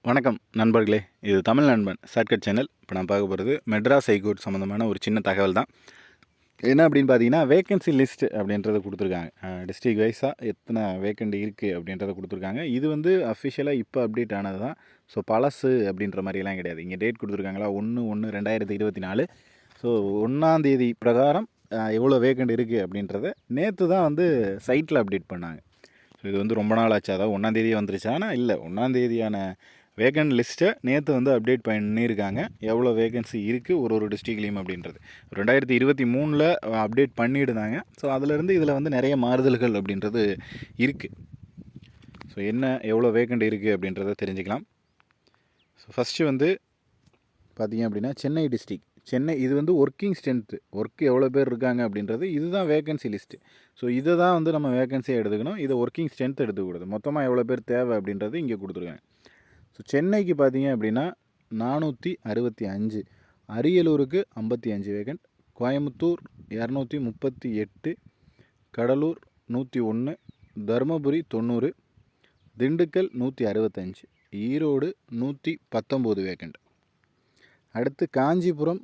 வணக்கம் நண்பர்களே, இது தமிழ் நண்பன் ஷார்ட்கட் சேனல். இப்போ நான் பார்க்க போகிறது மெட்ராஸ் ஹைகோர்ட் சம்மந்தமான ஒரு சின்ன தகவல் தான். என்ன அப்படின்னு பார்த்தீங்கன்னா, வேக்கன்சி லிஸ்ட் அப்படின்றத கொடுத்துருக்காங்க. டிஸ்ட்ரிக் வைஸாக எத்தனை வேக்கண்ட் இருக்குது அப்படின்றத கொடுத்துருக்காங்க. இது வந்து அஃபிஷியலாக இப்போ அப்டேட் ஆனது தான். ஸோ பழசு அப்படின்ற மாதிரிலாம் கிடையாது. இங்கே டேட் கொடுத்துருக்காங்களா 1/1/2024. ஸோ 1ஆம் தேதி பிரகாரம் எவ்வளோ வேக்கண்ட் இருக்குது அப்படின்றத நேற்று தான் வந்து சைட்டில் அப்டேட் பண்ணாங்க. ஸோ இது வந்து ரொம்ப நாள் ஆச்சு. அதாவது 1ஆம் தேதியே வந்துருச்சு. ஆனால் இல்லை, 1ஆம் தேதியான வேக்கண்ட் லிஸ்ட்டை நேற்று வந்து அப்டேட் பண்ணியிருக்காங்க. எவ்வளோ வேகன்சி இருக்குது ஒரு டிஸ்ட்ரிக்ட்லேயும் அப்படின்றது 2023 அப்டேட் பண்ணியிருந்தாங்க. ஸோ அதிலேருந்து இதில் வந்து நிறைய மாறுதல்கள் அப்படின்றது இருக்குது. ஸோ என்ன எவ்வளோ வேக்கண்ட் இருக்குது அப்படின்றத தெரிஞ்சுக்கலாம். ஸோ ஃபஸ்ட்டு வந்து பார்த்திங்க அப்படின்னா சென்னை டிஸ்ட்ரிக். சென்னை இது வந்து ஒர்க்கிங் ஸ்ட்ரென்த்து, ஒர்க்கு எவ்வளோ பேர் இருக்காங்க அப்படின்றது இதுதான் வேகன்சி லிஸ்ட்டு. ஸோ இதை தான் வந்து நம்ம வேகன்சியாக எடுத்துக்கணும். இதை ஒர்க்கிங் ஸ்ட்ரென்த் எடுத்துக்கூடாது. மொத்தமாக எவ்வளோ பேர் தேவை அப்படின்றது இங்கே கொடுத்துருக்காங்க. ஸோ சென்னைக்கு பார்த்தீங்க அப்படின்னா 465, அரியலூருக்கு 55 வேகண்ட், கோயம்புத்தூர் 238, கடலூர் 101, தருமபுரி 90, திண்டுக்கல் 165, ஈரோடு 119 வேகண்ட். அடுத்து காஞ்சிபுரம்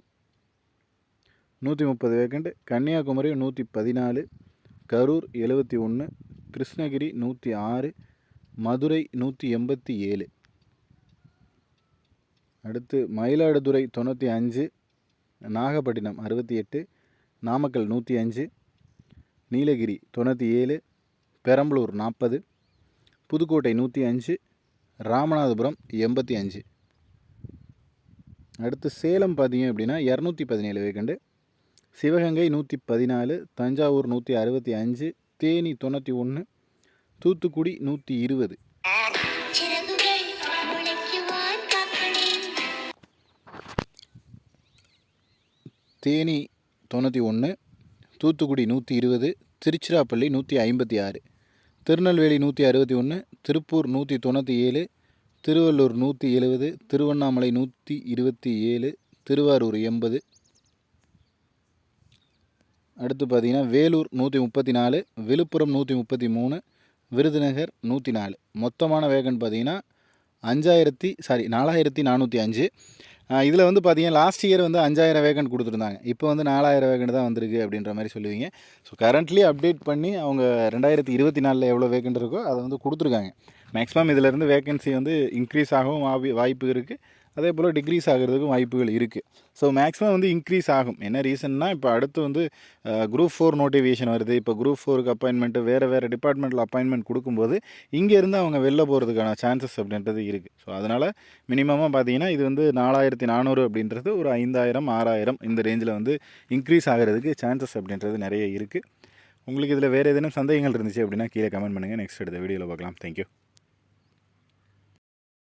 130 வேகண்ட், கன்னியாகுமரி 114, கரூர் 71, கிருஷ்ணகிரி 106, மதுரை 187. அடுத்து மயிலாடுதுறை 95, நாகப்பட்டினம் 68, நாமக்கல் 105, நீலகிரி 97, பெரம்பலூர் 40, புதுக்கோட்டை 105, ராமநாதபுரம் 85. அடுத்து சேலம் பார்த்தீங்க அப்படின்னா 217 வேகண்டு, சிவகங்கை 114, தஞ்சாவூர் 165, தேனி 91, தூத்துக்குடி 120. தேனி 91, தூத்துக்குடி 120, திருச்சிராப்பள்ளி 156, திருநெல்வேலி 161, திருப்பூர் 197, திருவள்ளூர் 170, திருவண்ணாமலை 127, திருவாரூர் 80. அடுத்து பார்த்திங்கன்னா வேலூர் 134, விழுப்புரம் 133, விருதுநகர் 104. மொத்தமான வேகன்ட் பார்த்திங்கன்னா 4405. இதில் வந்து பார்த்திங்கன்னா லாஸ்ட் இயர் வந்து 5000 வேகன்ட் கொடுத்துருந்தாங்க. இப்போ வந்து 4000 வேகன்ட் தான் வந்திருக்கு அப்படின்ற மாதிரி சொல்லுவீங்க. ஸோ கரண்ட்லி அப்டேட் பண்ணி அவங்க 2024 எவ்வளோ வேகன்ட் இருக்கோ அதை வந்து கொடுத்துருக்காங்க. மேக்ஸிமம் இதிலேருந்து வேகன்சி வந்து இன்க்ரீஸ் ஆகவும் வாய்ப்பு இருக்குது. அதே போல் டிக்ரீஸ் ஆகிறதுக்கும் வாய்ப்புகள் இருக்குது. ஸோ மேக்ஸிமம் வந்து இன்க்ரீஸ் ஆகும். என்ன ரீசன்னா, இப்போ அடுத்து வந்து குரூப் 4 நோட்டிஃபிகேஷன் வருது. இப்போ குரூப் 4க்கு அப்பாயின்மெண்ட்டு வேறு டிபார்ட்மெண்ட்டில் அப்பாயின்மெண்ட் கொடுக்கும்போது இங்கேருந்து அவங்க வெளில போகிறதுக்கான சான்சஸ் அப்படின்றது இருக்குது. ஸோ அதனால் மினிமமாக பார்த்தீங்கன்னா இது வந்து 4400 அப்படின்றது ஒரு 5000 6000 இந்த ரேஞ்சில் வந்து இன்க்ரீஸ் ஆகிறதுக்கு சான்சஸ் அப்படின்றது நிறைய இருக்குது. உங்களுக்கு இதில் வேறு ஏதேனும் சந்தேகங்கள் இருந்துச்சு அப்படின்னா கீழே கமெண்ட் பண்ணுங்கள். நெக்ஸ்ட் எடுத்த வீடியோவில் பார்க்கலாம். தேங்க்யூ.